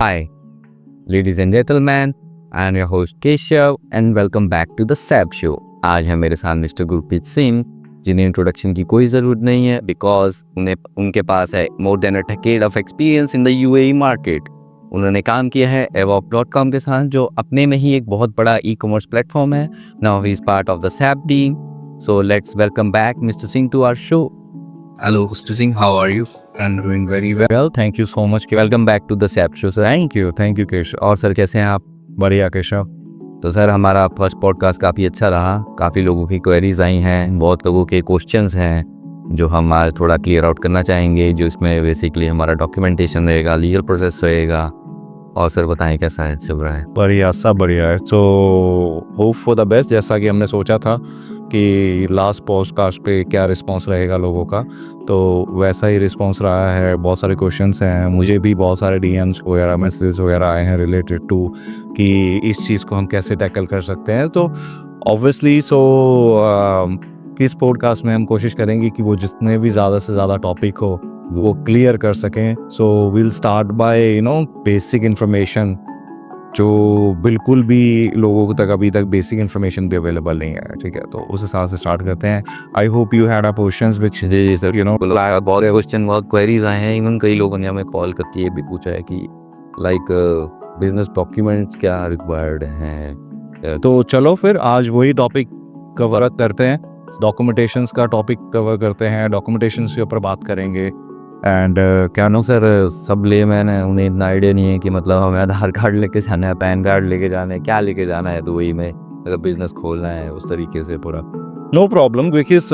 Hi, ladies and gentlemen, I am your host Keshav and welcome back to the Sab Show. आज है मेरे साथ mister Gurpreet Singh, जिन्हें introduction की कोई ज़रूरत नहीं है बिकॉज उनके पास है more than a decade of experience in the UAE market. उन्होंने काम किया है evop.com के साथ, जो अपने में ही एक बहुत बड़ा ई-कॉमर्स प्लेटफॉर्म है. Now he is part of the Sab team. So let's welcome back Mr. Singh to our show. Hello, Mr. Singh. How are you? I'm doing very well. Well, thank you so much. Welcome back to the Sab Show. So Thank you, Keshav. और sir कैसे हैं आप? बढ़िया केशव. तो sir हमारा first podcast काफ़ी अच्छा रहा. काफ़ी लोगों की क्वेरीज आई हैं, बहुत लोगों के क्वेश्चंस हैं जो हम आज थोड़ा क्लियर आउट करना चाहेंगे, जो इसमें बेसिकली हमारा डॉक्यूमेंटेशन रहेगा, लीगल प्रोसेस रहेगा. और सर बताएं कैसा है, चल रहा है? बढ़िया, सब बढ़िया है. So hope for the best. जैसा कि हमने सोचा था कि लास्ट पॉडकास्ट पे क्या रिस्पांस रहेगा लोगों का, तो वैसा ही रिस्पांस रहा है. बहुत सारे क्वेश्चंस हैं, मुझे भी बहुत सारे DMs वगैरह, मैसेज वगैरह आए हैं रिलेटेड टू कि इस चीज़ को हम कैसे टैकल कर सकते हैं. तो ऑब्वियसली इस पॉडकास्ट में हम कोशिश करेंगे कि वो जितने भी ज़्यादा से ज़्यादा टॉपिक हो वो क्लियर कर सकें. सो will start by basic information, जो बिल्कुल भी लोगों तक अभी तक बेसिक इन्फॉर्मेशन भी अवेलेबल नहीं है. ठीक है, तो उस हिसाब से स्टार्ट करते हैं. I hope you had a questions which बहुत क्वेश्चन, बहुत क्वेरीज आए हैं. इवन कई लोगों ने हमें कॉल करके ये भी पूछा है कि लाइक बिजनेस डॉक्यूमेंट्स क्या रिक्वायर्ड हैं. तो चलो फिर आज वही टॉपिक कवर करते हैं. डॉक्यूमेंटेशंस का टॉपिक कवर करते हैं, डॉक्यूमेंटेशंस के ऊपर बात करेंगे. एंड क्या नो सर, सब लेमैन है, उन्हें इतना आइडिया नहीं है कि मतलब हमें आधार कार्ड लेके जाना है, पैन कार्ड लेके जाना है, क्या लेके जाना है दुबई में अगर बिजनेस खोलना है उस तरीके से पूरा. No problem. बिकॉज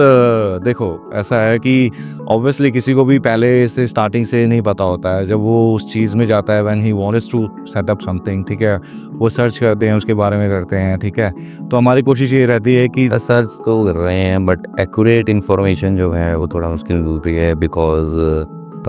देखो, ऐसा है कि ऑब्वियसली किसी को भी पहले से स्टार्टिंग से नहीं पता होता है. जब वो उस चीज़ में जाता है, when he wants to set up something, ठीक है, वो सर्च करते हैं, उसके बारे में करते हैं. ठीक है, तो हमारी कोशिश ये रहती है कि सर्च तो कर रहे हैं बट एक्यूरेट इन्फॉर्मेशन जो है वो थोड़ा मुश्किल ज़रूरी है. बिकॉज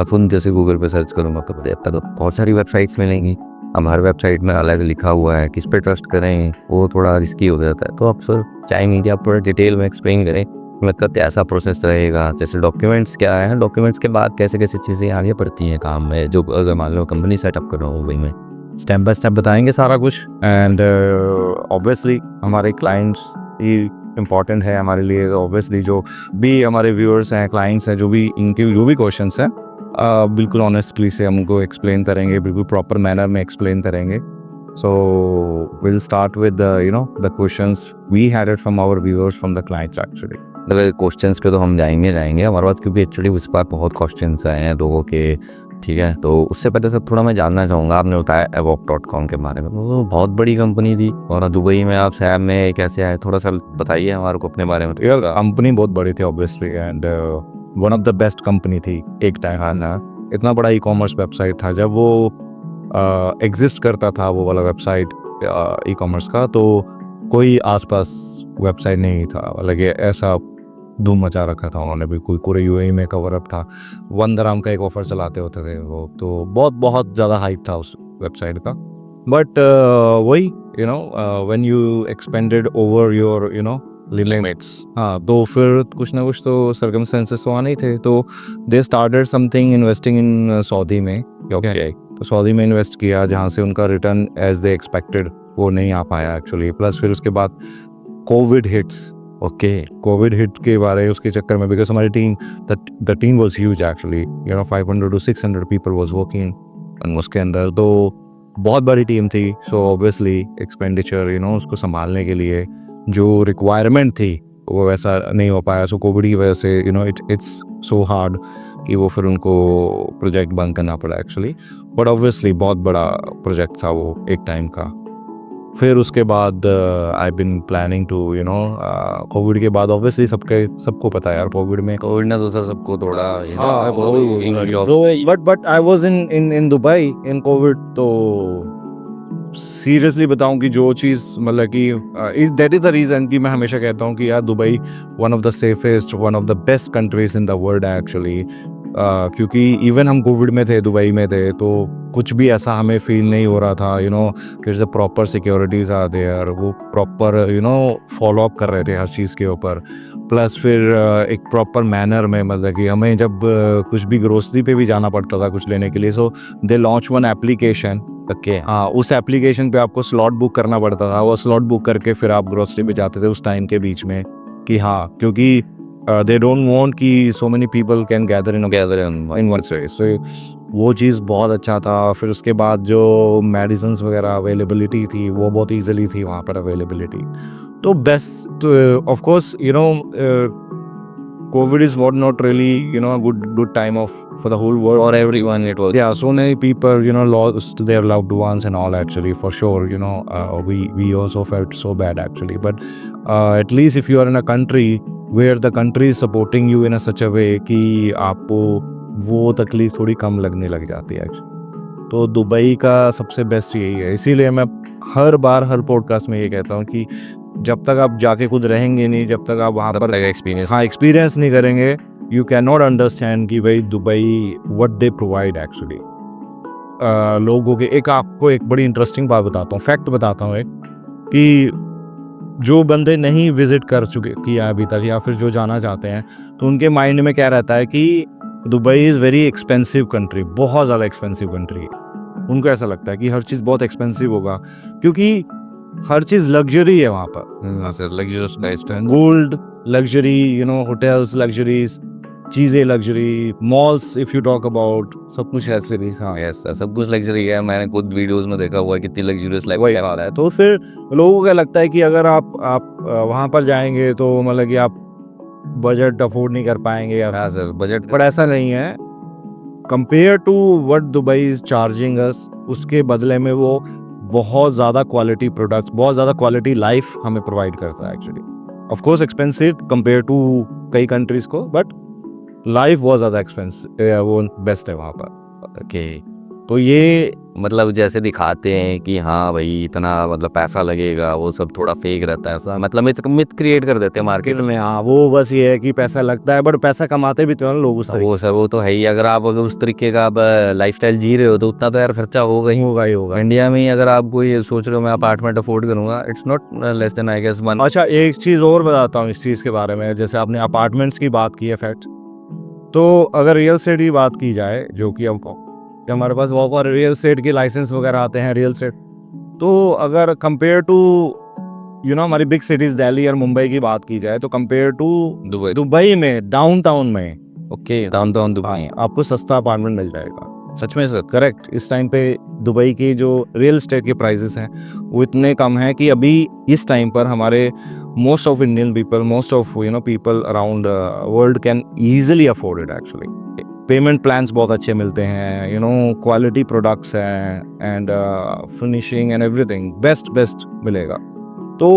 अपन जैसे गूगल पे सर्च करूँगा तो बहुत सारी वेबसाइट्स मिलेंगी. अब हर वेबसाइट में अलग लिखा हुआ है, किस पे ट्रस्ट करें वो थोड़ा रिस्की हो जाता है. तो आप सर चाहेंगे कि आप पूरा डिटेल में एक्सप्लेन करें मतलब कैसा प्रोसेस रहेगा, जैसे डॉक्यूमेंट्स क्या है, डॉक्यूमेंट्स के बाद कैसे कैसे चीज़ें आगे बढ़ती हैं काम में, जो अगर मान लो कंपनी सेटअप कर रहा हूँ वही में स्टेप बाय स्टेप बताएंगे सारा कुछ. एंड ऑब्वियसली हमारे क्लाइंट्स ही इम्पॉर्टेंट है हमारे लिए. ऑब्वियसली जो भी हमारे व्यूअर्स हैं, क्लाइंट्स हैं, जो भी इनके जो भी क्वेश्चंस हैं, बिल्कुल ऑनेस्टली से हमको एक्सप्लेन करेंगे, बिल्कुल प्रॉपर मैनर में एक्सप्लेन करेंगे. So will start with the questions we had it from our viewers, from the clients actually. Questions पे तो हम जाएंगे हमारे पास, क्योंकि एक्चुअली उस पर बहुत क्वेश्चंस आए हैं लोगों के. ठीक है, तो उससे पहले सब थोड़ा मैं जानना चाहूँगा, आपने बताया evop.com के बारे में, वो बहुत बड़ी कंपनी थी और दुबई में आप सैब में कैसे आए, थोड़ा सा बताइए हमारे को अपने बारे में. कंपनी बहुत बड़ी थी obviously, and one of the best company थी एक टाइम. इतना बड़ा ई-कॉमर्स वेबसाइट था. जब वो एग्जिस्ट करता था वो वाला वेबसाइट ई-कॉमर्स का, तो कोई आसपास वेबसाइट नहीं था. मतलब ऐसा धूम मचा रखा था उन्होंने, बिल्कुल पूरे UAE में कवर अप था. 1 दिरहम का एक ऑफर चलाते होते थे वो, तो बहुत ज़्यादा हाइप था उस वेबसाइट का. बट वही when you expanded over your limits, हाँ, तो फिर कुछ ना कुछ तो सर्कमस्टेंसेस तो आने ही थे. तो they started something investing in Saudi में. ओके, तो सऊदी में इन्वेस्ट किया, जहाँ से उनका रिटर्न एज दे एक्सपेक्टेड वो नहीं आ पाया एक्चुअली. प्लस फिर उसके बाद कोविड हिट्स. कोविड हिट के बारे उसके चक्कर में, बिकॉज हमारी team, the team was huge actually, 500 to 600 people was working उसके अंदर. तो बहुत बड़ी टीम थी. सो ऑब्वियसली एक्सपेंडिचर उसको संभालने के लिए जो रिक्वायरमेंट थी वो वैसा नहीं हो पाया. सो कोविड की वजह से इट्स सो हार्ड कि वो फिर उनको प्रोजेक्ट बंद करना पड़ा एक्चुअली. बट ऑब्वियसली बहुत बड़ा प्रोजेक्ट था वो एक टाइम का. फिर उसके बाद आई बिन प्लानिंग टू कोविड के बाद ऑब्वियसली सबको पता है यार, कोविड में कोविड ने तो सर सबको थोड़ा but I was in Dubai in Covid. तो सीरियसली बताऊं कि जो चीज़ मतलब कि दैट इज़ द रीज़न कि मैं हमेशा कहता हूं कि यार Dubai one of the safest, one of the best countries in the world actually. क्योंकि इवन हम कोविड में थे, दुबई में थे, तो कुछ भी ऐसा हमें फील नहीं हो रहा था. फिर से प्रॉपर सिक्योरिटीज़ आ देयर, वो प्रॉपर फॉलो अप कर रहे थे हर चीज़ के ऊपर. प्लस फिर एक प्रॉपर मैनर में, मतलब कि हमें जब कुछ भी ग्रोसरी पे भी जाना पड़ता था कुछ लेने के लिए, so they launch one application okay हाँ, उस एप्लीकेशन पे आपको स्लॉट बुक करना पड़ता था, वो स्लॉट बुक करके फिर आप ग्रोसरी पे जाते थे उस टाइम के बीच में कि हाँ, क्योंकि दे डोंट वांट कि so many people can gather in one space. So वो चीज़ बहुत अच्छा था। फिर उसके बाद जो मेडिसिन्स वगैरह अवेलेबिलिटी थी वो बहुत ईजिली थी वहाँ पर अवेलेबिलिटी। तो best of course COVID is not really a good time of for the whole world. for everyone it was. Yeah, so many people lost their loved ones and all, actually, for sure. We also felt so bad, actually, but at least if you are in a country where the country is supporting you in a such a way कि आपको वो तकलीफ थोड़ी कम लगने लग जाती है actually। तो दुबई का सबसे बेस्ट यही है, इसीलिए मैं हर बार हर पॉडकास्ट में ये कहता हूँ कि जब तक आप जाके खुद रहेंगे नहीं, जब तक आप वहाँ पर एक्सपीरियंस नहीं करेंगे, यू कैन नॉट अंडरस्टैंड कि भाई Dubai what they provide actually लोगों के। आपको एक बड़ी इंटरेस्टिंग बात बताता हूँ, फैक्ट बताता हूँ एक, कि जो बंदे नहीं विजिट कर चुके किया अभी तक या फिर जो जाना चाहते हैं, तो उनके माइंड में क्या रहता है कि Dubai is very expensive country, बहुत ज़्यादा एक्सपेंसिव कंट्री है। उनको ऐसा लगता है कि हर चीज़ बहुत एक्सपेंसिव होगा, क्योंकि हर चीज़ लग्जरी है वहाँ पर। Luxurious lifestyle, gold luxury, hotels luxuries, चीज़ें luxury, malls if you talk about, सब कुछ ऐसे भी। हाँ, यस सब कुछ लग्जरी है। मैंने खुद वीडियोस में देखा हुआ है कितनी लग्जरियस लाइफ वही वाला है। तो फिर लोगों को क्या लगता है कि अगर आप वहाँ पर जाएंगे तो मतलब कि आप बजट अफोर्ड नहीं कर पाएंगे या। हाँ सर, बजट बट ऐसा नहीं है। Compare to what Dubai is charging us, उसके बदले में वो बहुत ज़्यादा क्वालिटी प्रोडक्ट्स, बहुत ज़्यादा क्वालिटी लाइफ हमें प्रोवाइड करता है actually. Of course expensive compare to कई कंट्रीज़ को, बट लाइफ बहुत ज़्यादा एक्सपेंसिव, वो बेस्ट है वहाँ पर। ओके। तो ये मतलब जैसे दिखाते हैं कि हाँ भाई इतना मतलब पैसा लगेगा, वो सब थोड़ा फेक रहता है, ऐसा मतलब मिथ क्रिएट कर देते हैं मार्केट में। हाँ, वो बस ये है कि पैसा लगता है, बट पैसा कमाते भी तो हैं लोग उस तरीके। वो सर वो तो है ही। अगर आप उस तरीके का आप लाइफस्टाइल जी रहे हो तो उतना तो यार खर्चा होगा ही होगा। इंडिया में ही अगर आप कोई सोच रहे हो मैं अपार्टमेंट अफोर्ड करूंगा, it's not less than I guess one. अच्छा, एक चीज़ और बताता हूँ इस चीज़ के बारे में, जैसे आपने अपार्टमेंट्स की बात की है फैक्ट, तो अगर रियल एस्टेट की बात की जाए, जो कि हमको हमारे पास वहाँ पर रियल एस्टेट के लाइसेंस वगैरह आते हैं रियल एस्टेट, तो अगर कंपेयर टू हमारी बिग सिटीज़ दिल्ली और मुंबई की बात की जाए, तो कंपेयर टू दुबई में डाउनटाउन में, ओके डाउनटाउन दुबई आपको सस्ता अपार्टमेंट मिल जाएगा। सच में सर? करेक्ट। इस टाइम पे दुबई की जो रियल एस्टेट के प्राइसेस हैं वो इतने कम हैं कि अभी इस टाइम पर हमारे most of Indian people, most of people around world can easily afford it actually. Payment plans बहुत अच्छे मिलते हैं, क्वालिटी प्रोडक्ट्स हैं, and finishing and everything best मिलेगा। तो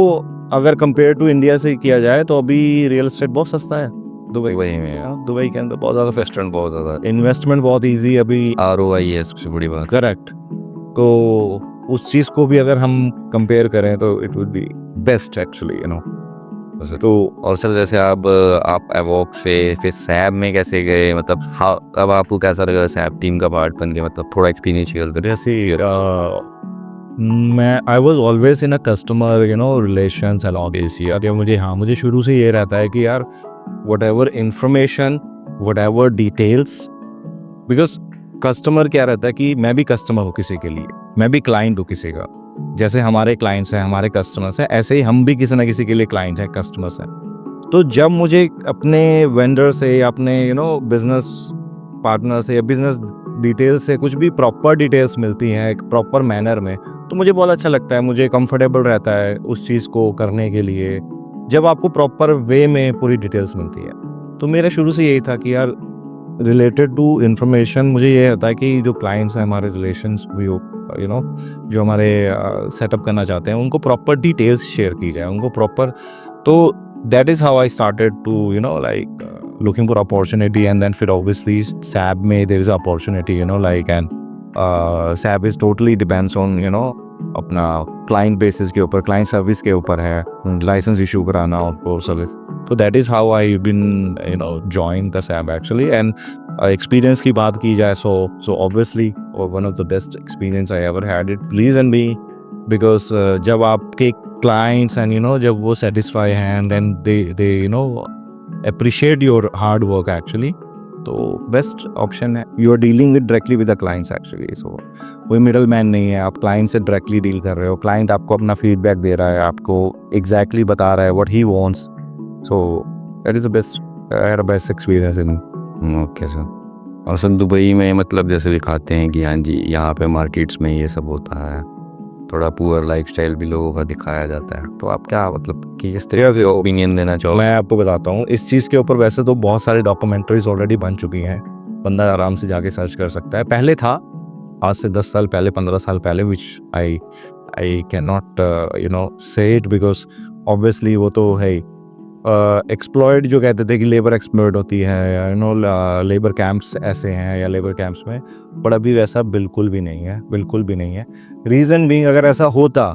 अगर कंपेयर टू इंडिया से किया जाए तो अभी रियल एस्टेट बहुत सस्ता है दुबई में। दुबई के अंदर बहुत ज़्यादा फेस्टन, बहुत ज़्यादा इन्वेस्टमेंट, बहुत ईजी अभी। ROI है सबसे बड़ी बात। करेक्ट। तो उस चीज़ को भी अगर हम कंपेयर करें तो it would be best actually, तो और सर जैसे आप एवॉक से फिर सैब में कैसे गए, मतलब अब आपको कैसा लगा सैब टीम का पार्ट बन के, मतलब थोड़ा एक्सपीरियंस शेयर करें। मैं I was always in a customer relations along Asia. मुझे शुरू से ये रहता है कि यार what ever information, what ever details, because customer क्या रहता है कि मैं भी कस्टमर हूँ किसी के लिए, मैं भी क्लाइंट हूँ किसी का। जैसे हमारे क्लाइंट्स हैं, हमारे कस्टमर्स हैं, ऐसे ही हम भी किसी ना किसी के लिए क्लाइंट हैं, कस्टमर्स हैं। तो जब मुझे अपने वेंडर से या अपने बिजनेस पार्टनर से या बिजनेस डिटेल्स से कुछ भी प्रॉपर डिटेल्स मिलती हैं एक प्रॉपर मैनर में, तो मुझे बहुत अच्छा लगता है, मुझे कंफर्टेबल रहता है उस चीज़ को करने के लिए, जब आपको प्रॉपर वे में पूरी डिटेल्स मिलती है। तो मेरा शुरू से यही था कि यार रिलेटेड टू इन्फॉर्मेशन, मुझे ये होता है कि जो क्लाइंट्स हैं हमारे रिलेशंस भी हो, जो हमारे सेटअप करना चाहते हैं, उनको प्रॉपर डिटेल्स शेयर की जाए, उनको प्रॉपर। तो that is how I started to like looking for opportunity, and then फिर obviously SAB में there is opportunity, like, and SAB is totally depends on अपना client basis के ऊपर, client service के ऊपर है, license issue कराना उनको सर्विस। तो that is how I've been joined the SAB actually, and experience की बात की जाए, so obviously one of the best experience I ever had it, please and me, because जब आपके clients and जब वो satisfy हैं, and then they appreciate your hard work actually, तो बेस्ट ऑप्शन है। You are dealing with directly with the clients actually, so कोई middle man नहीं है, आप क्लाइंट से डायरेक्टली डील कर रहे हो, क्लाइंट आपको अपना फीडबैक दे रहा है, आपको एग्जैक्टली बता रहा है what he wants, so that is the best, I had a best experience in. Okay sir. और सर दुबई में मतलब जैसे दिखाते हैं कि हाँ जी यहाँ पे मार्केट्स में ये सब होता है, थोड़ा पुअर लाइफस्टाइल भी लोगों का दिखाया जाता है, तो आप क्या मतलब कि इस तरह से ओपिनियन देना चाहोगे? मैं आपको बताता हूँ इस चीज़ के ऊपर। वैसे तो बहुत सारी डॉक्यूमेंट्रीज ऑलरेडी बन चुकी हैं, बंदा आराम से जाके सर्च कर सकता है। पहले था, आज से 10 साल पहले, 15 साल पहले, विच आई कैन नॉट से इट बिकॉज ऑब्वियसली वो तो है ही। एक्सप्लॉयड जो कहते थे कि लेबर एक्सप्लॉयड होती है, या लेबर कैंप्स ऐसे हैं या लेबर कैंप्स में, बट अभी वैसा बिल्कुल भी नहीं है, बिल्कुल भी नहीं है। रीज़न बीइंग, अगर ऐसा होता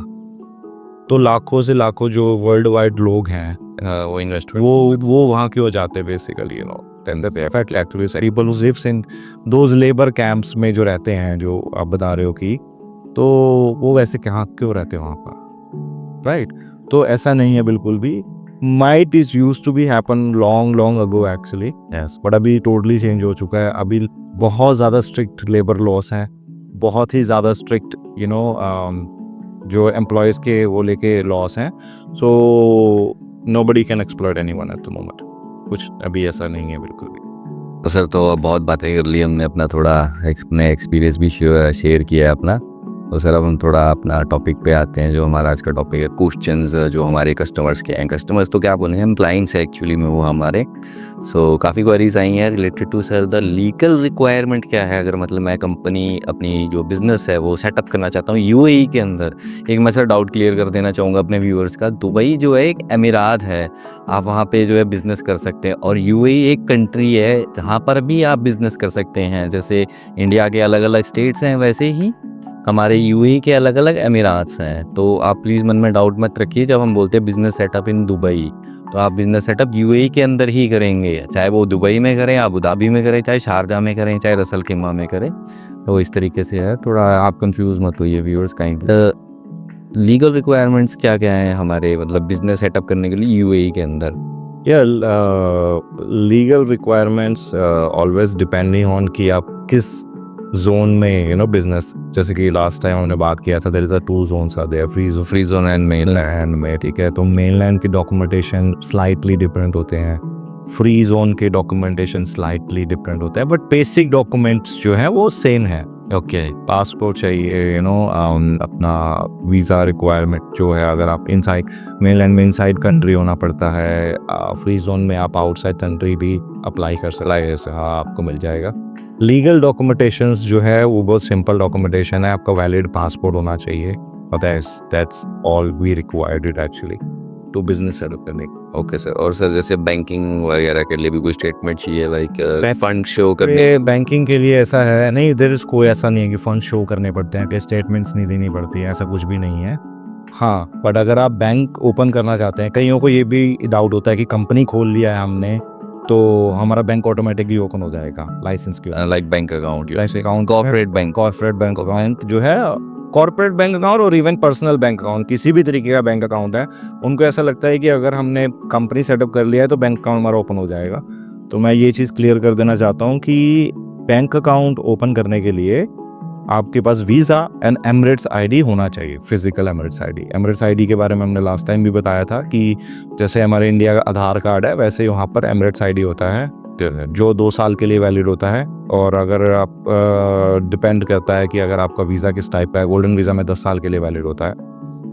तो लाखों से लाखों जो वर्ल्ड वाइड लोग हैं वो इन्वेस्टमेंट वो वहाँ क्यों जाते basically, people who lives in those labour camps में जो रहते हैं, जो आप बता रहे हो कि, तो वो वैसे कहाँ क्यों रहते हैं वहाँ पर, राइट? तो ऐसा नहीं है बिल्कुल भी। Might is use to be happen long ago actually, but अभी टोटली चेंज हो चुका है। अभी बहुत ज़्यादा स्ट्रिक्ट लेबर लॉस हैं, बहुत ही ज़्यादा स्ट्रिक्ट जो एम्प्लॉयज़ के वो लेके लॉस हैं, so nobody can exploit anyone at the moment. कुछ अभी ऐसा नहीं है बिल्कुल भी। तो सर तो बहुत बातें कर ली हमने, अपना थोड़ा अपने एक्सपीरियंस भी शेयर किया है अपना। तो सर अब हम थोड़ा अपना टॉपिक पे आते हैं, जो हमारा आज का टॉपिक है क्वेश्चंस जो हमारे कस्टमर्स के हैं। कस्टमर्स तो क्या बोलेंगे, हम क्लाइंट्स है एक्चुअली में वो हमारे। सो काफ़ी क्वेरीज आई हैं related to sir the legal requirement क्या है, अगर मतलब मैं कंपनी अपनी जो बिज़नेस है वो सेटअप करना चाहता हूँ यूएई के अंदर। एक मैं सर डाउट क्लियर कर देना चाहूँगा अपने व्यूअर्स का, दुबई जो है एक अमीरात है, आप वहाँ पे जो है बिज़नेस कर सकते हैं, और यूएई एक कंट्री है जहाँ पर भी आप बिज़नेस कर सकते हैं। जैसे इंडिया के अलग अलग स्टेट्स हैं, वैसे ही हमारे यूएई के अलग अलग अमीरात्स हैं। तो आप प्लीज़ मन में डाउट मत रखिए, जब हम बोलते हैं बिज़नेस सेटअप इन दुबई, तो आप बिज़नेस सेटअप यूएई के अंदर ही करेंगे, चाहे वो दुबई में करें, अबू धाबी में करें, चाहे शारजा में करें, चाहे रसल खिमा में करें। तो इस तरीके से है, थोड़ा आप कंफ्यूज मत होइए व्यूअर्स काइंड। लीगल रिक्वायरमेंट्स क्या क्या हैं हमारे मतलब बिज़नेस सेटअप करने के लिए यूएई के अंदर? Legal requirements always depending on कि आप किस जोन में बिजनेस, जैसे कि लास्ट टाइम हमने बात किया था, there is a 2 zones are there, free zone and mainland में, ठीक है? तो मेनलैंड के डॉक्यूमेंटेशन स्लाइटली डिफरेंट होते हैं, फ्री जोन के डॉक्यूमेंटेशन स्लाइटली डिफरेंट होते हैं, बट बेसिक डॉक्यूमेंट्स जो हैं वो सेम है। ओके, पासपोर्ट चाहिए, अपना वीज़ा रिक्वायरमेंट जो है, अगर आप इनसाइड मेनलैंड में इनसाइड कंट्री होना पड़ता है, फ्री जोन में आप आउटसाइड कंट्री भी अप्लाई कर सकते हैं, हाँ आपको मिल जाएगा। लीगल डॉक्यूमेंटेशंस जो है वो बहुत सिंपल डॉक्यूमेंटेशन है, आपका वैलिड पासपोर्ट होना चाहिए, that's all we required it actually to business setup करने। Okay sir. और सर जैसे बैंकिंग वगैरह के लिए भी कोई स्टेटमेंट चाहिए, लाइक फंड शो करने? बैंकिंग के लिए ऐसा है नहीं, देयर इज कोई ऐसा नहीं है कि फंड शो करने पड़ते हैं, कि स्टेटमेंट्स नहीं देनी पड़ती है, ऐसा कुछ भी नहीं है। हाँ, बट अगर आप बैंक ओपन करना चाहते हैं, कईयों को ये भी डाउट होता है कि कंपनी खोल लिया है हमने तो हमारा बैंक ऑटोमेटिकली ओपन हो जाएगा लाइसेंस के, like bank account, corporate bank account जो है, कॉर्पोरेट बैंक अकाउंट और इवन पर्सनल बैंक अकाउंट, किसी भी तरीके का बैंक अकाउंट है, उनको ऐसा लगता है कि अगर हमने कंपनी सेटअप कर लिया है तो बैंक अकाउंट हमारा ओपन हो जाएगा। तो मैं ये चीज़ क्लियर कर देना चाहता हूँ कि बैंक अकाउंट ओपन करने के लिए आपके पास वीज़ा एंड एमिरेट्स आईडी होना चाहिए, physical Emirates ID. Emirates ID के बारे में हमने लास्ट टाइम भी बताया था कि जैसे हमारे इंडिया का आधार कार्ड है, वैसे यहाँ पर एमिरेट्स आईडी होता है, जो 2 साल के लिए वैलिड होता है। और अगर आप डिपेंड करता है कि अगर आपका वीज़ा किस टाइप का है, गोल्डन वीज़ा में 10 साल के लिए वैलिड होता है,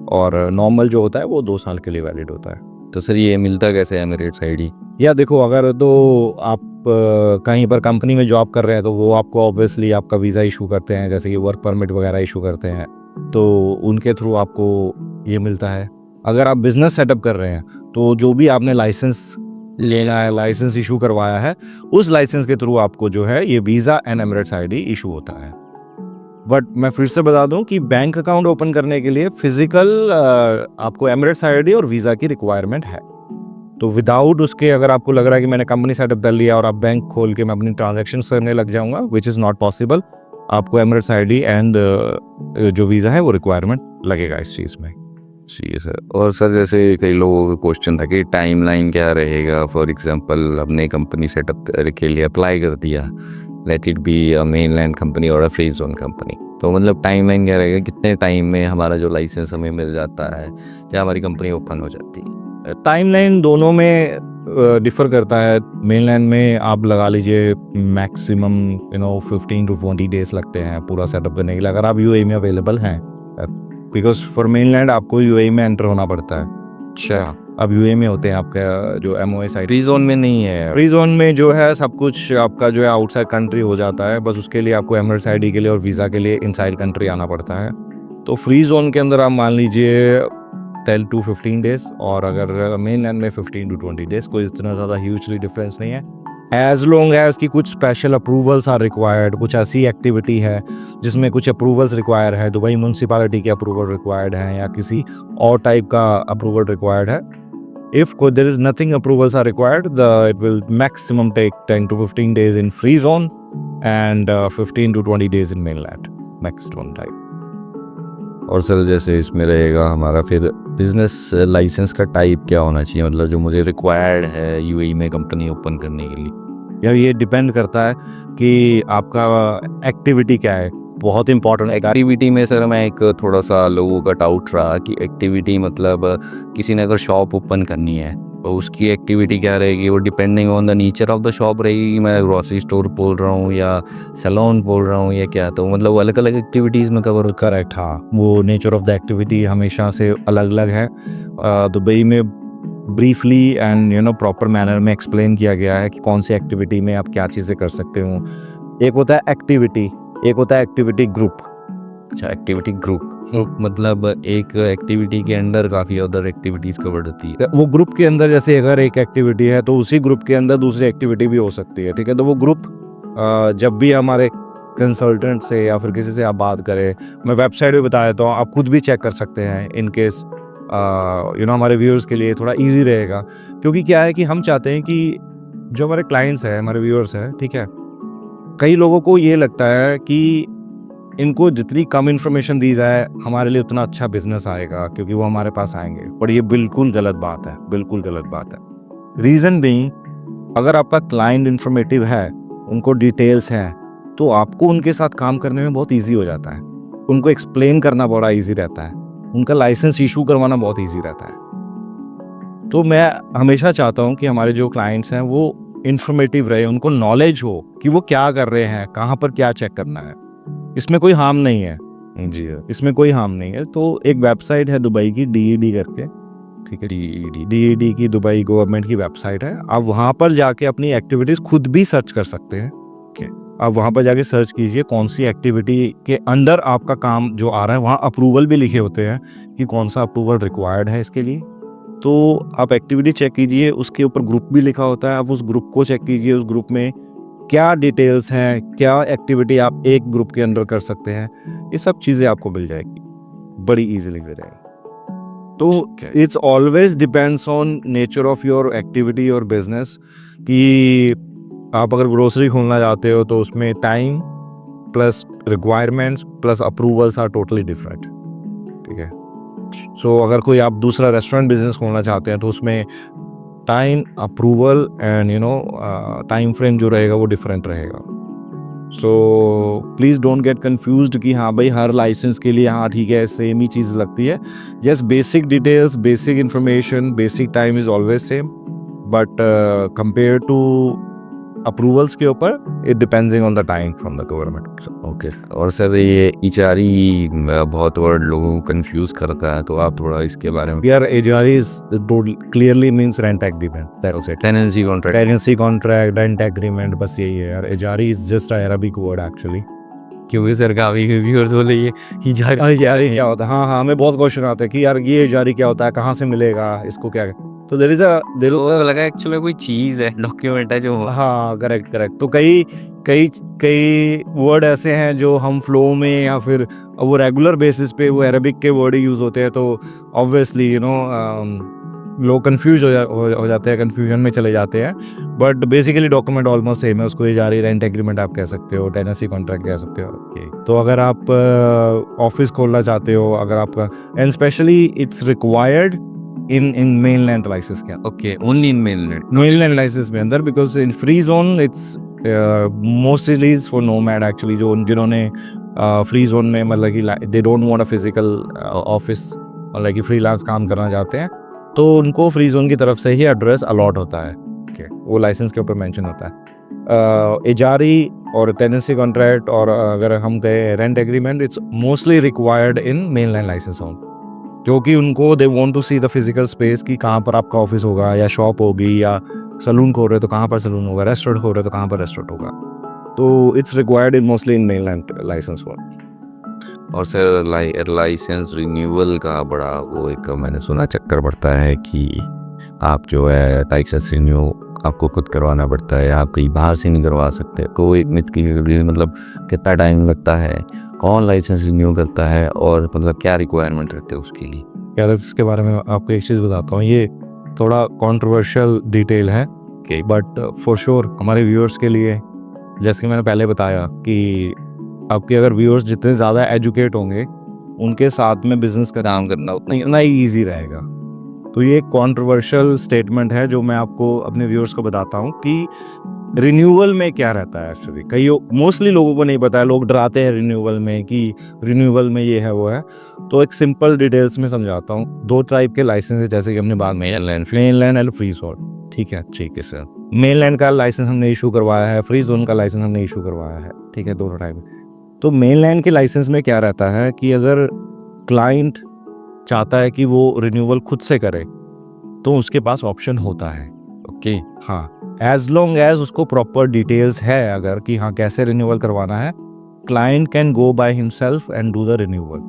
और नॉर्मल जो होता है वो 2 साल के लिए वैलिड होता है। तो सर ये मिलता कैसे है एमिरेट्स आईडी? या देखो, अगर तो आप कहीं पर कंपनी में जॉब कर रहे हैं तो वो आपको ऑब्वियसली आपका वीज़ा इशू करते हैं, जैसे कि वर्क परमिट वगैरह इशू करते हैं, तो उनके थ्रू आपको ये मिलता है। अगर आप बिज़नेस सेटअप कर रहे हैं तो जो भी आपने लाइसेंस लेना है, लाइसेंस इशू करवाया है, उस लाइसेंस के थ्रू आपको जो है ये visa and Emirates ID issue होता है। बट मैं फिर से बता दूं कि बैंक अकाउंट ओपन करने के लिए फिजिकल आपको एमिरेट्स आईडी और वीज़ा की रिक्वायरमेंट है। तो विदाउट उसके अगर आपको लग रहा है कि मैंने कंपनी सेटअप कर लिया और आप बैंक खोल के मैं अपनी ट्रांजैक्शन करने लग जाऊंगा, विच इज़ नॉट पॉसिबल, आपको एमिरेट्स आईडी एंड जो वीज़ा है वो रिक्वायरमेंट लगेगा इस चीज़ में। जी सर। और सर जैसे कई लोगों का क्वेश्चन था कि टाइमलाइन क्या रहेगा, फॉर एग्जांपल हमने कंपनी सेटअप के लिए अप्लाई कर दिया, let it be a mainland company और अ फ्री जोन कंपनी, तो मतलब टाइमलाइन क्या रहेगा, कितने टाइम में हमारा जो लाइसेंस हमें मिल जाता है या हमारी कंपनी ओपन हो जाती है? टाइमलाइन दोनों में डिफ़र करता है। मेनलैंड में आप लगा लीजिए मैक्सिमम 15 टू 20 डेज़ लगते हैं पूरा सेटअप करने के लिए, अगर आप यूएई में अवेलेबल हैं, बिकॉज फॉर मेनलैंड आपको यूएई में एंटर होना पड़ता है। अच्छा, अब यूएई में होते हैं आपका जो एमओए साइट। फ्री जोन में नहीं है? फ्री जोन में जो है सब कुछ आपका जो है आउटसाइड कंट्री हो जाता है, बस उसके लिए आपको एमरेट्स आईडी के लिए और वीज़ा के लिए इनसाइड कंट्री आना पड़ता है। तो फ्री जोन के अंदर आप मान लीजिए 10 टू 15 डेज, और अगर मेनलैंड में 15 टू 20 डेज, कोई इतना ज़्यादा ह्यूजली डिफरेंस नहीं है। एज लॉन्ग एज की कुछ स्पेशल अप्रूवल्स आर रिक्वायर्ड, कुछ ऐसी एक्टिविटी है जिसमें कुछ अप्रूवल्स रिक्वायर है, दुबई म्यूनसिपालिटी के अप्रूवल रिक्वायर्ड है या किसी और टाइप का अप्रूवल रिक्वायर्ड है। If there is nothing approvals are required, it will maximum take 10 to 15 days in free zone and 15 to 20 days in mainland. Next one type. और sir जैसे इसमें रहेगा हमारा फिर बिजनेस लाइसेंस का टाइप क्या होना चाहिए, मतलब जो मुझे रिक्वायर्ड है यूएई में कंपनी ओपन करने के लिए? यार ये डिपेंड करता है कि आपका एक्टिविटी क्या है। बहुत इंपॉर्टेंट एक्टिविटी में सर मैं एक थोड़ा सा लोगों का डाउट रहा कि एक्टिविटी मतलब किसी ने अगर शॉप ओपन करनी है तो उसकी एक्टिविटी क्या रहेगी, वो depending on the nature of the shop रहेगी कि मैं ग्रोसरी स्टोर बोल रहा हूँ या सैलून बोल रहा हूँ या क्या, तो मतलब वो अलग अलग एक्टिविटीज़ में कवर। करेक्ट, हाँ, वो नेचर ऑफ द एक्टिविटी हमेशा से अलग अलग है। दुबई में ब्रीफली एंड प्रॉपर मैनर में एक्सप्लेन किया गया है कि कौन सी एक्टिविटी में आप क्या चीज़ें कर सकते हो। एक होता है एक्टिविटी, एक होता है एक्टिविटी ग्रुप। अच्छा, एक्टिविटी ग्रुप मतलब एक एक्टिविटी के अंदर काफ़ी अदर एक्टिविटीज़ कवर्ड होती है। वो ग्रुप के अंदर जैसे अगर एक एक्टिविटी है तो उसी ग्रुप के अंदर दूसरी एक्टिविटी भी हो सकती है, ठीक है। तो वो ग्रुप जब भी हमारे कंसल्टेंट से या फिर किसी से आप बात करें, मैं वेबसाइट भी बता देता हूँ, आप खुद भी चेक कर सकते हैं इन केस हमारे व्यूअर्स के लिए थोड़ा इजी रहेगा। क्योंकि क्या है कि हम चाहते हैं कि जो हमारे क्लाइंट्स हैं, हमारे व्यूअर्स हैं, ठीक है, कई लोगों को ये लगता है कि इनको जितनी कम इन्फॉर्मेशन दी जाए हमारे लिए उतना अच्छा बिजनेस आएगा क्योंकि वो हमारे पास आएंगे, पर ये बिल्कुल गलत बात है, बिल्कुल गलत बात है। रीज़न बीइंग, अगर आपका क्लाइंट इन्फॉर्मेटिव है, उनको डिटेल्स हैं, तो आपको उनके साथ काम करने में बहुत ईजी हो जाता है, उनको एक्सप्लेन करना बड़ा ईजी रहता है, उनका लाइसेंस इशू करवाना बहुत ईजी रहता है। तो मैं हमेशा चाहता हूँ कि हमारे जो क्लाइंट्स हैं वो इन्फॉर्मेटिव रहे, उनको नॉलेज हो कि वो क्या कर रहे हैं, कहाँ पर क्या चेक करना है। इसमें कोई हार्म नहीं है जी, इसमें कोई हार्म नहीं है। तो एक वेबसाइट है दुबई की, डीईडी करके, ठीक है, डीईडी की दुबई गवर्नमेंट की वेबसाइट है। आप वहाँ पर जाके अपनी एक्टिविटीज़ खुद भी सर्च कर सकते हैं, ठीक है। आप वहाँ पर जाके सर्च कीजिए कौन सी एक्टिविटी के अंदर आपका काम जो आ रहा है, वहाँ अप्रूवल भी लिखे होते हैं कि कौन सा अप्रूवल रिक्वायर्ड है इसके लिए। तो आप एक्टिविटी चेक कीजिए, उसके ऊपर ग्रुप भी लिखा होता है, आप उस ग्रुप को चेक कीजिए, उस ग्रुप में क्या डिटेल्स हैं, क्या एक्टिविटी आप एक ग्रुप के अंदर कर सकते हैं, ये सब चीज़ें आपको मिल जाएगी, बड़ी इजीली मिल जाएगी। तो it's always depends on nature of your activity और बिजनेस, कि आप अगर ग्रोसरी खोलना चाहते हो तो उसमें time plus requirements plus approvals are totally different, ठीक है। सो अगर कोई आप दूसरा रेस्टोरेंट बिजनेस खोलना चाहते हैं तो उसमें time, approval and time frame जो रहेगा वो डिफरेंट रहेगा। So please don't get confused कि हाँ भाई हर लाइसेंस के लिए हाँ ठीक है सेम ही चीज़ लगती है। Yes, basic details, basic information, basic time is always same, but compare to approvals के ऊपर it depending on the time from the government. Okay. और सर ये इजारी बहुत वर्ड लोगों को कंफ्यूज करता है, तो आप थोड़ा इसके बारे में। यार Hazari clearly means rent agreement, that's it. Tenancy contract, tenancy contract, rent agreement, बस यही है यार। Hazari is just a Arabic word actually. क्योंकि सर काफ़ी व्यूअर्स बोले ये इजारी इजारी क्या होता है, हाँ हाँ, हमें बहुत क्वेश्चन आते हैं कि यार ये इजारी क्या होता है, कहाँ से मिलेगा, इसको क्या। तो देयर इज अ लगा एक्चुअली कोई चीज़ है, डॉक्यूमेंट है जो। हाँ, करेक्ट करेक्ट। तो कई कई कई वर्ड ऐसे हैं जो हम फ्लो में या फिर वो रेगुलर बेसिस पे वो अरबिक के वर्ड ही यूज़ होते हैं, तो ऑब्वियसली लोग कंफ्यूज हो जाते हैं, कंफ्यूजन में चले जाते हैं, but basically document almost same है। उसको इजारी रेंट एग्रीमेंट आप कह सकते हो, टेनेंसी कॉन्ट्रैक्ट कह सकते हो। तो अगर आप ऑफिस खोलना चाहते हो, अगर आपका, and specially it's required in mainland license के okay, only in mainland license में अंदर, because in free zone it's mostly for nomad actually, जो जिन्होंने फ्री जोन में मतलब कि they don't want a physical office, मतलब कि फ्रीलांस काम करना चाहते हैं, तो उनको फ्री जोन की तरफ से ही एड्रेस अलॉट होता है। वो लाइसेंस के ऊपर मेंशन होता है। इजारी और टेनेंसी कॉन्ट्रैक्ट, और अगर हम कहें rent agreement, it's mostly required in mainland licence own, क्योंकि उनको they want to see the physical space कि कहाँ पर आपका ऑफिस होगा, या शॉप होगी, या सलून खोल रहे हो तो कहाँ पर सलून होगा, रेस्टोरेंट खोल रहे हो तो कहाँ पर रेस्टोरेंट होगा। तो it's required in mostly in mainland licence one. और सर लाइसेंस रिन्यूअल का बड़ा वो एक मैंने सुना चक्कर पड़ता है कि आप जो है लाइसेंस रिन्यू आपको खुद करवाना पड़ता है, आप कहीं बाहर से नहीं करवा सकते। कोई मिथ की मतलब कितना टाइम लगता है, कौन लाइसेंस रिन्यू करता है, और मतलब क्या रिक्वायरमेंट रहते हैं उसके लिए? यार इसके बारे में आपको एक चीज़ बताता हूँ, ये थोड़ा कंट्रोवर्शियल डिटेल है, बट फॉर श्योर हमारे व्यूअर्स के लिए, जैसे कि मैंने पहले बताया कि आपके अगर व्यूअर्स जितने ज़्यादा एजुकेट होंगे, उनके साथ में बिजनेस का काम करना उतना ही ईजी रहेगा। तो ये एक कंट्रोवर्शियल स्टेटमेंट है जो मैं आपको अपने व्यूअर्स को बताता हूँ कि रिन्यूअल में क्या रहता है। एक्चुअली कई मोस्टली लोगों को नहीं पता है, लोग डराते हैं रिन्यूअल में कि रिन्यूअल में ये है वो है। तो एक सिंपल डिटेल्स में समझाता हूँ। दो टाइप के लाइसेंस है, जैसे कि हमने बात में मेनलैंड एंड फ्री जोन। ठीक है सर। मेनलैंड का लाइसेंस हमने इशू करवाया है, फ्री जोन का लाइसेंस हमने इशू करवाया है। ठीक है, दोनों टाइप। तो मेनलैंड के लाइसेंस में क्या रहता है कि अगर क्लाइंट चाहता है कि वो रिन्यूअल खुद से करे, तो उसके पास ऑप्शन होता है। ओके, हाँ, एज लॉन्ग एज उसको प्रॉपर डिटेल्स है अगर कि हाँ कैसे रिन्यूअल करवाना है, client can go by himself and do the renewal,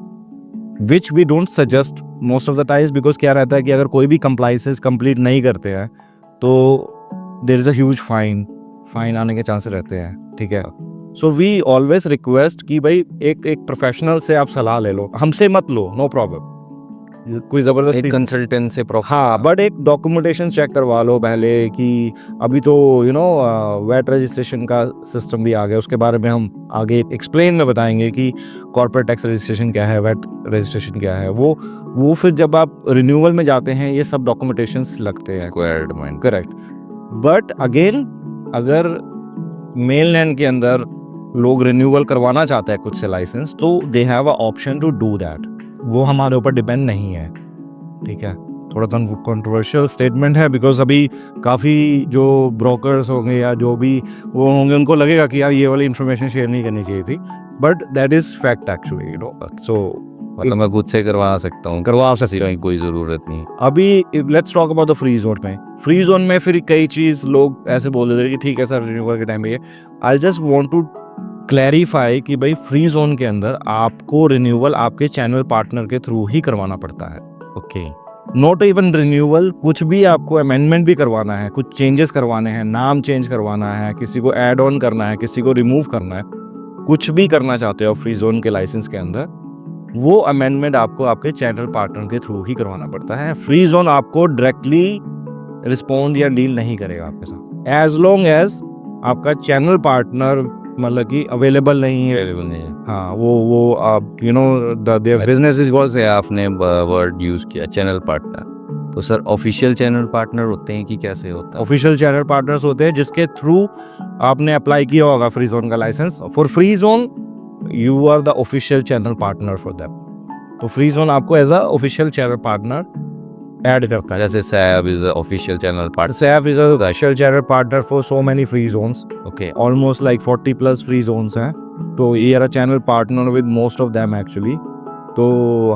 which we don't suggest most of the times. Because क्या रहता है कि अगर कोई भी कंप्लाइंसेस कंप्लीट नहीं करते हैं तो there is a huge fine आने के चांसेस रहते हैं। ठीक है, सो वी ऑलवेज रिक्वेस्ट कि भाई एक प्रोफेशनल से आप सलाह ले लो, हमसे मत लो, नो प्रॉब्लम, कोई जबरदस्ती कंसल्टेंट से हाँ, बट एक डॉक्यूमेंटेशन चेक करवा लो पहले कि अभी तो वेट रजिस्ट्रेशन का सिस्टम भी आ गया, उसके बारे में हम आगे एक्सप्लेन में बताएंगे कि कॉर्पोरेट टैक्स रजिस्ट्रेशन क्या है, वेट रजिस्ट्रेशन क्या है। वो फिर जब आप रिन्यूअल में जाते हैं ये सब डॉक्यूमेंटेशंस लगते हैं, करेक्ट। बट अगेन अगर मेनलैंड के अंदर लोग रिन्यूअल करवाना चाहते हैं कुछ से लाइसेंस, तो they have a option to do that, वो हमारे ऊपर डिपेंड नहीं है। ठीक है, थोड़ा कंट्रोवर्शियल स्टेटमेंट है, बिकॉज अभी काफ़ी जो ब्रोकर्स होंगे या जो भी वो होंगे उनको लगेगा कि यार ये वाली इन्फॉर्मेशन शेयर नहीं करनी चाहिए थी, but that is fact actually, so मतलब मैं खुद से करवा सकता हूँ, करवा सकता हूँ, कोई ज़रूरत नहीं। अभी let's talk about the free जोन में। फ्री जोन में फिर कई चीज़ लोग ऐसे बोल देते हैं कि ठीक है सर रिन्यूअल के टाइम पे ये, I just want to clarify कि भाई फ्री जोन के अंदर आपको रिन्यूअल आपके चैनल पार्टनर के थ्रू ही करवाना पड़ता है। ओके, नॉट इवन रिन्यूअल, कुछ भी आपको अमेंडमेंट भी करवाना है, कुछ चेंजेस करवाने हैं, नाम चेंज करवाना है, किसी को ऐड ऑन करना है, किसी को रिमूव करना है, कुछ भी करना चाहते हो फ्री जोन के लाइसेंस के अंदर, वो अमेंडमेंट आपको आपके चैनल पार्टनर के थ्रू ही करवाना पड़ता है। फ्री जोन आपको डायरेक्टली रिस्पॉन्ड या डील नहीं करेगा आपके साथ, एज लॉन्ग एज आपका चैनल पार्टनर मतलब कि अवेलेबल नहीं है। हाँ, वो आप देयर बिजनेस इज से आपने वर्ड यूज़ किया चैनल पार्टनर, तो सर ऑफिशियल चैनल पार्टनर होते हैं कि कैसे होता है? ऑफिशियल चैनल पार्टनर्स होते हैं जिसके थ्रू आपने अप्लाई किया होगा फ्री जोन का license. For free zone you are the official channel partner for that, तो फ्री जोन आपको as a official channel partner add करता है। जैसे सैब is official channel partner, SAF is a official channel partner for so many free zones. Okay, Almost like 40 plus free zones हैं, तो ये are a channel partner with most of them actually. तो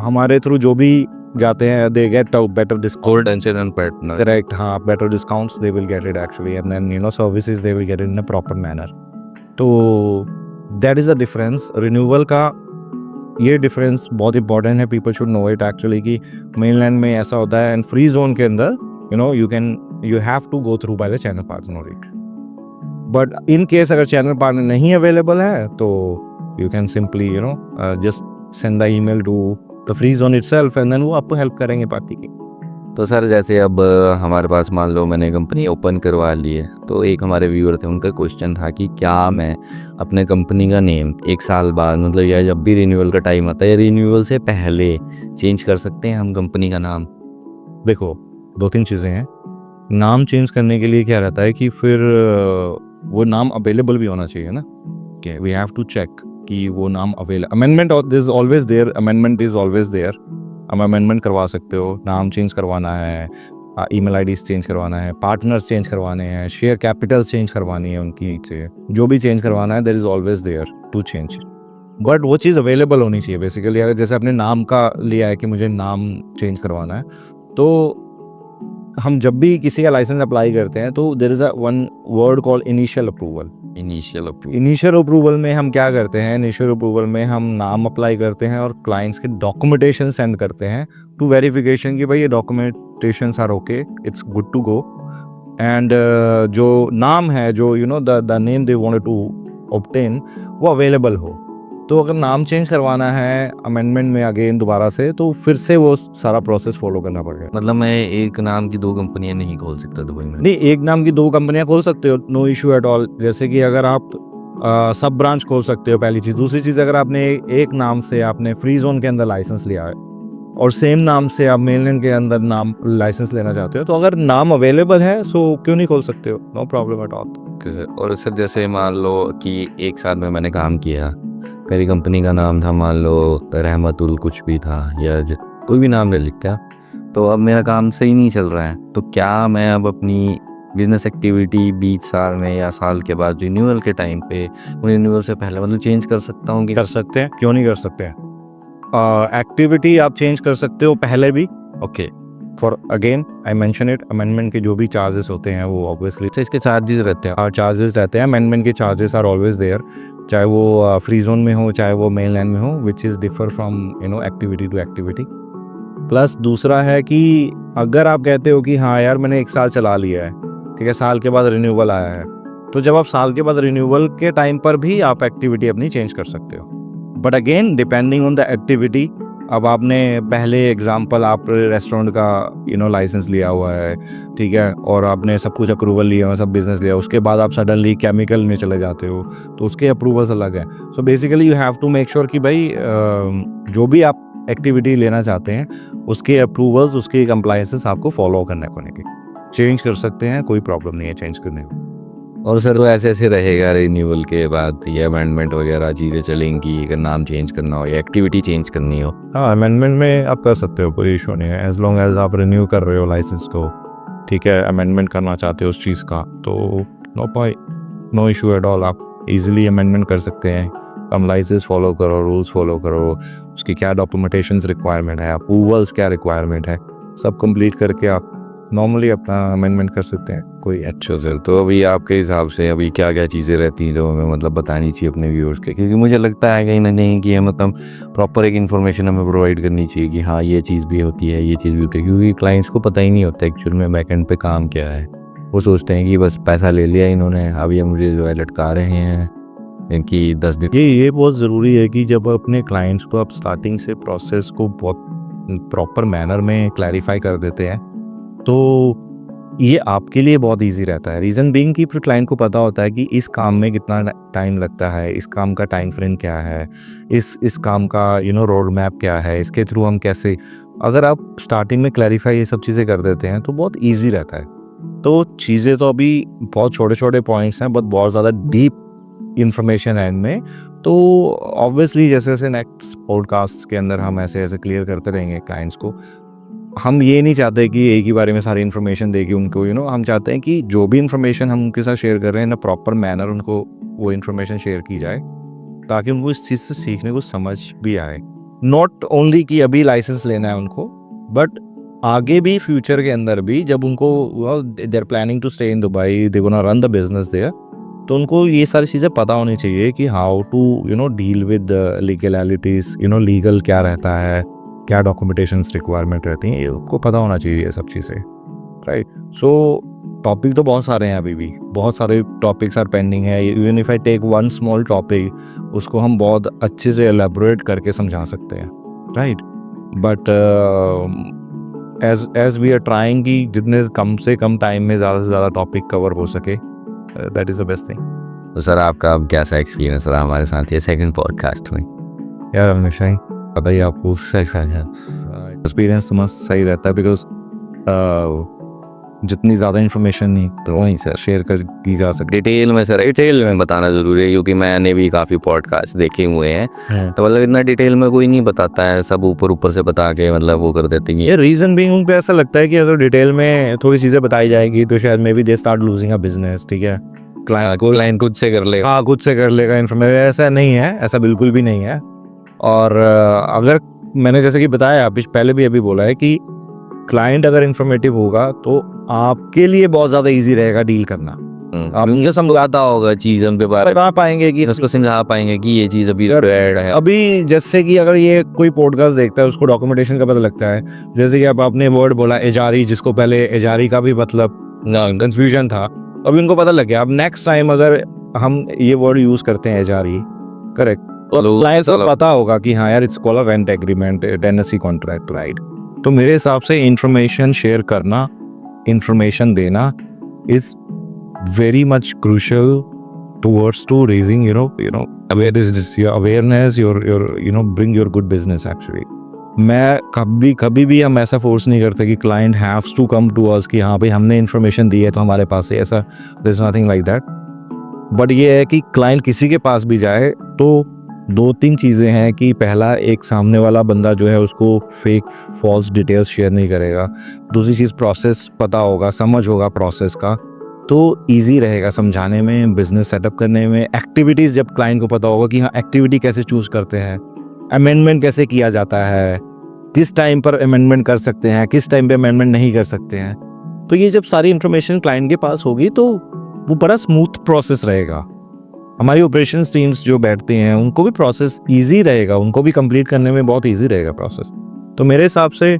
हमारे through जो भी जाते हैं they get a better discount. Gold and channel partner, Correct, हाँ, better discounts they will get it actually, and then services they will get it in a proper manner. तो that is the difference. Renewal का ये difference बहुत important है, people should know it actually कि mainland में ऐसा होता है, एंड फ्री जोन के अंदर you have to go through by the channel partner it. But in case अगर चैनल पार्टनर नहीं अवेलेबल है तो you can simply just send the email to the free zone itself, and then वो आपको help करेंगे party की। तो sir जैसे अब हमारे पास मान लो मैंने कंपनी ओपन करवा ली है, तो एक हमारे व्यूअर थे, उनका क्वेश्चन था कि क्या मैं अपने कंपनी का नेम 1 साल बाद, मतलब या जब भी रिन्यूअल का टाइम आता है, रिन्यूअल से पहले चेंज कर सकते हैं हम कंपनी का नाम? देखो 2-3 चीज़ें हैं। नाम चेंज करने के लिए क्या रहता है कि फिर वो नाम अवेलेबल भी होना चाहिए ना, कि वी हैव टू चेक कि वो नाम amendment is always there, amendment is always there. हम अमेंडमेंट करवा सकते हो, नाम चेंज करवाना है, ईमेल आईडीज चेंज करवाना है, पार्टनर्स चेंज करवाने हैं, शेयर कैपिटल चेंज करवानी है उनकी से, जो भी चेंज करवाना है there is always there to change. But वो चीज़ अवेलेबल होनी चाहिए बेसिकली। अगर जैसे अपने नाम का लिया है कि मुझे नाम चेंज करवाना है, तो हम जब भी किसी का लाइसेंस अप्लाई करते हैं तो there is a one word call initial approval. Initial approval में हम क्या करते हैं, इनिशियल अप्रूवल में हम नाम अप्लाई करते हैं और क्लाइंट्स के डॉक्यूमेंटेशन सेंड करते हैं टू वेरिफिकेशन कि भाई ये documentation are okay, it's good to go. And जो नाम है, जो the name they wanted to obtain, वो अवेलेबल हो। तो अगर नाम चेंज करवाना है अमेंडमेंट में अगेन दोबारा से, तो फिर से वो सारा प्रोसेस फॉलो करना पड़ेगा। मतलब मैं एक नाम की 2 कंपनियां नहीं खोल सकता दुबई में? नहीं, एक नाम की 2 कंपनियां खोल सकते हो, नो इशू एट ऑल। जैसे कि अगर आप सब ब्रांच खोल सकते हो, पहली चीज़। दूसरी चीज़, अगर आपने एक नाम से आपने फ्री जोन के अंदर लाइसेंस लिया है और सेम नाम से आप मेनलैंड के अंदर नाम लाइसेंस लेना चाहते हो, तो अगर नाम अवेलेबल है सो क्यों नहीं खोल सकते हो, नो प्रॉब्लम एट ऑल। और सर जैसे मान लो कि 1 साल में मैंने काम किया, मेरी कंपनी का नाम था मान लो रहमतुल कुछ भी था, या कोई भी नाम ले लिखता, तो अब मेरा काम सही नहीं चल रहा है, तो क्या मैं अब अपनी बिजनेस एक्टिविटी 20 साल में या साल के बाद रिन्यूअल के टाइम पे, रिन्यूअल से पहले मतलब चेंज कर सकता हूँ? कि कर सकते हैं, क्यों नहीं कर सकते हैं। एक्टिविटी आप चेंज कर सकते हो पहले भी। Okay. For again I mention it, amendment के जो भी चार्जेस होते हैं वो ऑब्वियसली तो इसके चार्जेस रहते हैं? चार्जेस रहते हैं। अमेंडमेंट के चार्जेस आर ऑलवेज देयर, चाहे वो फ्री जोन में हो चाहे वो मेन लैंड में हो, which is differ from activity to activity. Plus दूसरा है कि अगर आप कहते हो कि हाँ यार मैंने 1 साल चला लिया है, ठीक है, साल के बाद रिन्यूअल आया है, तो जब आप साल के बाद रिन्यूअल के टाइम पर भी आप एक्टिविटी अपनी चेंज कर सकते हो। But again depending on the activity. अब आपने पहले एग्जांपल, आप रेस्टोरेंट का लाइसेंस लिया हुआ है, ठीक है, और आपने सब कुछ अप्रूवल लिया हुआ, सब बिजनेस लिया, उसके बाद आप सडनली केमिकल में चले जाते हो, तो उसके अप्रूवल्स अलग हैं। So basically you have to make sure कि भाई जो भी आप एक्टिविटी लेना चाहते हैं उसके अप्रूवल्स, उसके कंप्लायंसेस आपको फॉलो करने को नहीं। चेंज कर सकते हैं, कोई प्रॉब्लम नहीं है चेंज करने में। और सर वो ऐसे ऐसे रहेगा रिन्यूअल के बाद, ये अमेंडमेंट वगैरह चीज़ें चलेंगी अगर नाम चेंज करना हो या एक्टिविटी चेंज करनी हो? हाँ, अमेंडमेंट में आप कर सकते हो, कोई इशू नहीं है, एज लॉन्ग एज आप रिन्यू कर रहे हो लाइसेंस को, ठीक है, अमेंडमेंट करना चाहते हो उस चीज़ का, तो नो इशू एट ऑल, आप इजीली अमेंडमेंट कर सकते हैं। हम लाइसेंस फॉलो करो, रूल्स फॉलो करो, उसकी क्या डॉक्यूमेंटेशन रिक्वायरमेंट है, अप्रूवल्स क्या रिक्वायरमेंट है, सब कंप्लीट करके आप नॉर्मली अपना अमेंडमेंट कर सकते हैं, कोई। अच्छा सर, तो अभी आपके हिसाब से अभी क्या क्या चीज़ें रहती हैं जो हमें मतलब बतानी चाहिए अपने व्यूअर्स के? क्योंकि मुझे लगता है कहीं ना कहीं कि मतलब प्रॉपर एक इन्फॉर्मेशन हमें प्रोवाइड करनी चाहिए कि हाँ ये चीज़ भी होती है, ये चीज़ भी होती है, क्योंकि क्लाइंट्स को पता ही नहीं होता एक्चुअल में बैकएंड पे काम क्या है। वो सोचते हैं कि बस पैसा ले लिया इन्होंने, अब ये मुझे जो है लटका रहे हैं इनकी 10 दिन। ये बहुत ज़रूरी है कि जब अपने क्लाइंट्स को आप स्टार्टिंग से प्रोसेस को बहुत प्रॉपर मैनर में क्लैरिफाई कर देते हैं, तो ये आपके लिए बहुत इजी रहता है। रीज़न बीइंग कि फिर क्लाइंट को पता होता है कि इस काम में कितना टाइम लगता है, इस काम का टाइम फ्रेम क्या है, इस काम का रोड मैप क्या है, इसके थ्रू हम कैसे, अगर आप स्टार्टिंग में क्लैरिफाई ये सब चीज़ें कर देते हैं तो बहुत ईजी रहता है। तो चीज़ें तो अभी बहुत छोटे छोटे पॉइंट्स हैं, बट बहुत ज़्यादा डीप इंफॉर्मेशन है इनमें। तो ऑब्वियसली जैसे जैसे नेक्स्ट पॉडकास्ट के अंदर हम ऐसे ऐसे क्लियर करते रहेंगे क्लाइंट्स को। हम ये नहीं चाहते कि एक ही बारे में सारी इन्फॉर्मेशन देगी उनको, हम चाहते हैं कि जो भी इन्फॉर्मेशन हम उनके साथ शेयर कर रहे हैं ना, प्रॉपर मैनर उनको वो इन्फॉर्मेशन शेयर की जाए, ताकि उनको इस चीज़ से सीखने को समझ भी आए। नॉट ओनली कि अभी लाइसेंस लेना है उनको, बट आगे भी फ्यूचर के अंदर भी जब उनको they are planning to stay in Dubai, they gonna run the business there, तो उनको ये सारी चीज़ें पता होनी चाहिए कि how to deal with legalities, legal क्या रहता है, क्या डॉक्यूमेंटेशंस रिक्वायरमेंट रहती हैं, ये उनको पता होना चाहिए ये सब चीज़ें, राइट। सो टॉपिक तो बहुत सारे हैं, अभी भी बहुत सारे टॉपिक्स आर पेंडिंग है। Even if I take one small topic, उसको हम बहुत अच्छे से एलेबोरेट करके समझा सकते हैं, right. But as we are trying कि जितने कम से कम टाइम में ज़्यादा से ज़्यादा टॉपिक कवर हो सके, that is the best thing. तो सर आपका अब कैसा एक्सपीरियंस रहा हमारे साथ ये सेकंड पॉडकास्ट में? यार हमेशा ही पता ही आपको एक्सपीरियंस तो मस्त सही रहता है, बिकॉज जितनी ज़्यादा इन्फॉर्मेशन नहीं तो वहीं से शेयर कर की जा सकती डिटेल में सर, डिटेल में बताना ज़रूरी है क्योंकि मैंने भी काफ़ी पॉडकास्ट देखे हुए हैं, है। तो मतलब इतना डिटेल में कोई नहीं बताता है, सब ऊपर ऊपर से बता के मतलब वो कर देते हैं। ये रीज़न भी उन पे ऐसा लगता है कि अगर डिटेल में थोड़ी चीज़ें बताई जाएगी तो शायद may be they start losing a business, ठीक है, क्लाइंट खुद से कर लेगा। हाँ खुद से कर लेगा इन्फॉर्मेशन। ऐसा नहीं है, ऐसा बिल्कुल भी नहीं है। और अगर मैंने जैसे कि बताया अभी पहले भी अभी बोला है कि क्लाइंट अगर इन्फॉर्मेटिव होगा तो आपके लिए बहुत ज़्यादा इजी रहेगा डील करना। आप उनको समझाता होगा चीज़ उनके बारे में, बता पाएंगे कि उसको समझा पाएंगे कि ये चीज़ अभी रेड है। अभी जैसे कि अगर ये कोई पॉडकास्ट देखता है उसको डॉक्यूमेंटेशन का पता लगता है, जैसे कि अब आपने वर्ड बोला एजारी, जिसको पहले एजारी का भी मतलब कंफ्यूजन था, अभी उनको पता लग गया। अब नेक्स्ट टाइम अगर हम ये वर्ड यूज करते हैं एजारी, करेक्ट, तो क्लाइंट को पता होगा कि हाँ यार it's called a rent agreement, tenancy contract, right. तो मेरे हिसाब से इंफॉर्मेशन शेयर करना, इंफॉर्मेशन देना is very much crucial towards to raising awareness, your bring your good business actually. मैं कभी भी हम ऐसा फोर्स नहीं करते कि client has to come to us कि हाँ भाई हमने information दी है तो हमारे पास है, ऐसा there's nothing like that. But ये है कि क्लाइंट किसी के पास भी जाए तो 2-3 चीज़ें हैं कि पहला, एक सामने वाला बंदा जो है उसको फेक फॉल्स डिटेल्स शेयर नहीं करेगा। दूसरी चीज़, प्रोसेस पता होगा, समझ होगा प्रोसेस का, तो इजी रहेगा समझाने में, बिजनेस सेटअप करने में। एक्टिविटीज़ जब क्लाइंट को पता होगा कि हाँ एक्टिविटी कैसे चूज़ करते हैं, अमेंडमेंट कैसे किया जाता है, किस टाइम पर अमेंडमेंट कर सकते हैं, किस टाइम पे अमेंडमेंट नहीं कर सकते हैं, तो ये जब सारी इन्फॉर्मेशन क्लाइंट के पास होगी तो वो बड़ा स्मूथ प्रोसेस रहेगा। हमारी ऑपरेशंस टीम्स जो बैठते हैं उनको भी प्रोसेस ईजी रहेगा, उनको भी कंप्लीट करने में बहुत ईजी रहेगा प्रोसेस। तो मेरे हिसाब से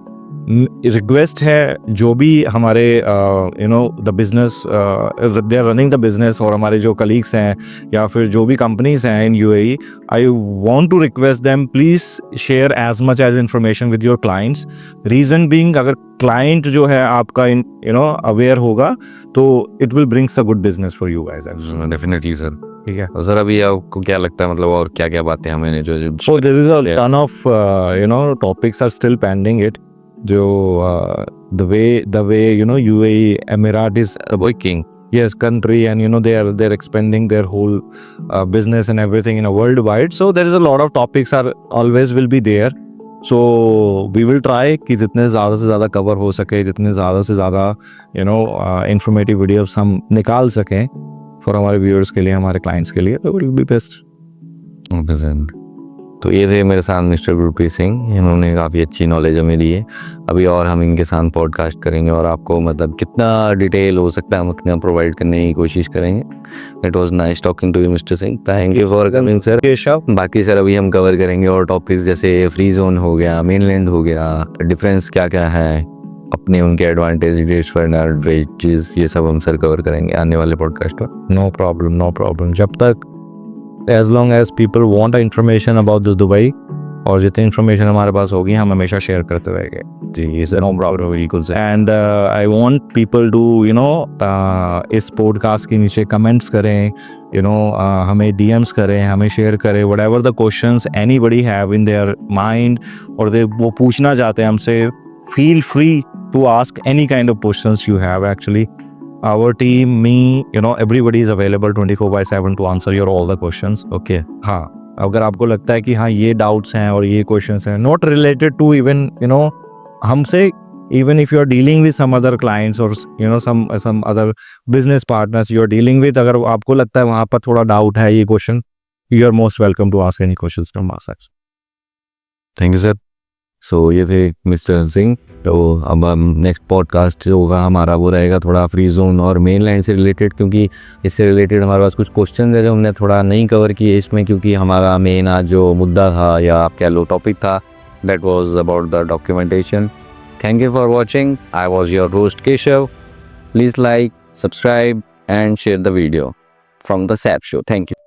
रिक्वेस्ट है जो भी हमारे the business they are running the business, और हमारे जो कलीग्स हैं या फिर जो भी कंपनीज हैं in UAE, I want to request them please share as much as information with your clients. Reason being, अगर क्लाइंट जो है आपका अवेयर होगा तो it will brings a good business for you guys. Definitely sir. ठीक है, और sir अभी आपको क्या लगता है मतलब और क्या क्या बातें हमें जो so there is a ton of topics are still pending it, जो the way UAE Emirat is working, yes, country, and they're expanding their whole business and everything in a worldwide, so there is a lot of topics are always will be there, so we will try कि जितने ज़्यादा से ज़्यादा cover हो सके, जितने ज़्यादा से ज़्यादा इंफॉर्मेटिव वीडियोस हम निकाल सकें फॉर हमारे व्यूअर्स के लिए, हमारे क्लाइंट्स के लिए, तो विल बी बेस्ट। तो ये थे मेरे साथ मिस्टर गुरप्रीत सिंह, इन्होंने काफ़ी अच्छी नॉलेज हमें दी है। अभी और हम इनके साथ पॉडकास्ट करेंगे और आपको मतलब कितना डिटेल हो सकता है हम उतना प्रोवाइड करने की कोशिश करेंगे। It was nice talking to you mister Singh, thank you for coming sir. बाकी सर अभी हम कवर करेंगे और टॉपिक्स जैसे फ्री जोन हो गया, मेनलैंड हो गया, डिफरेंस क्या क्या है, अपने उनके एडवांटेज, डिसएडवांटेजेस, ये सब हम सर कवर करेंगे आने वाले पॉडकास्ट में। No problem. जब तक as long as people want information about this Dubai, और जितनी इन्फॉर्मेशन हमारे पास होगी हम हमेशा शेयर करते रहेंगे जी, इज नो प्रॉब्लम बिल्कुल से। And I want people to इस पॉडकास्ट के नीचे कमेंट्स करें, हमें डीएम्स करें, हमें शेयर करें whatever the questions anybody have in their mind, और वो पूछना चाहते हैं हमसे, feel free to ask any kind of questions you have actually. Our team, me, everybody is available 24/7 to answer your all the questions. Okay. हाँ, अगर आपको लगता है कि हाँ ये डाउट्स हैं और ये क्वेश्चंस हैं not related to even हमसे, even if you are dealing with some other clients or some other business partners you are dealing with, अगर आपको लगता है वहाँ पर थोड़ा डाउट है ये question, you are most welcome to ask any questions from us. Thank you sir. So ये थे मिस्टर सिंह। तो अब हम नेक्स्ट पॉडकास्ट जो होगा हमारा वो रहेगा थोड़ा फ्री जोन और मेन लाइन से रिलेटेड, क्योंकि इससे रिलेटेड हमारे पास कुछ क्वेश्चन है जो हमने थोड़ा नहीं कवर किए इसमें, क्योंकि हमारा मेन आज जो मुद्दा था या आप कह लो टॉपिक था, that was about the documentation. Thank you for watching. I was your host Keshav. Please like, subscribe and share the video from the SAP show. Thank you.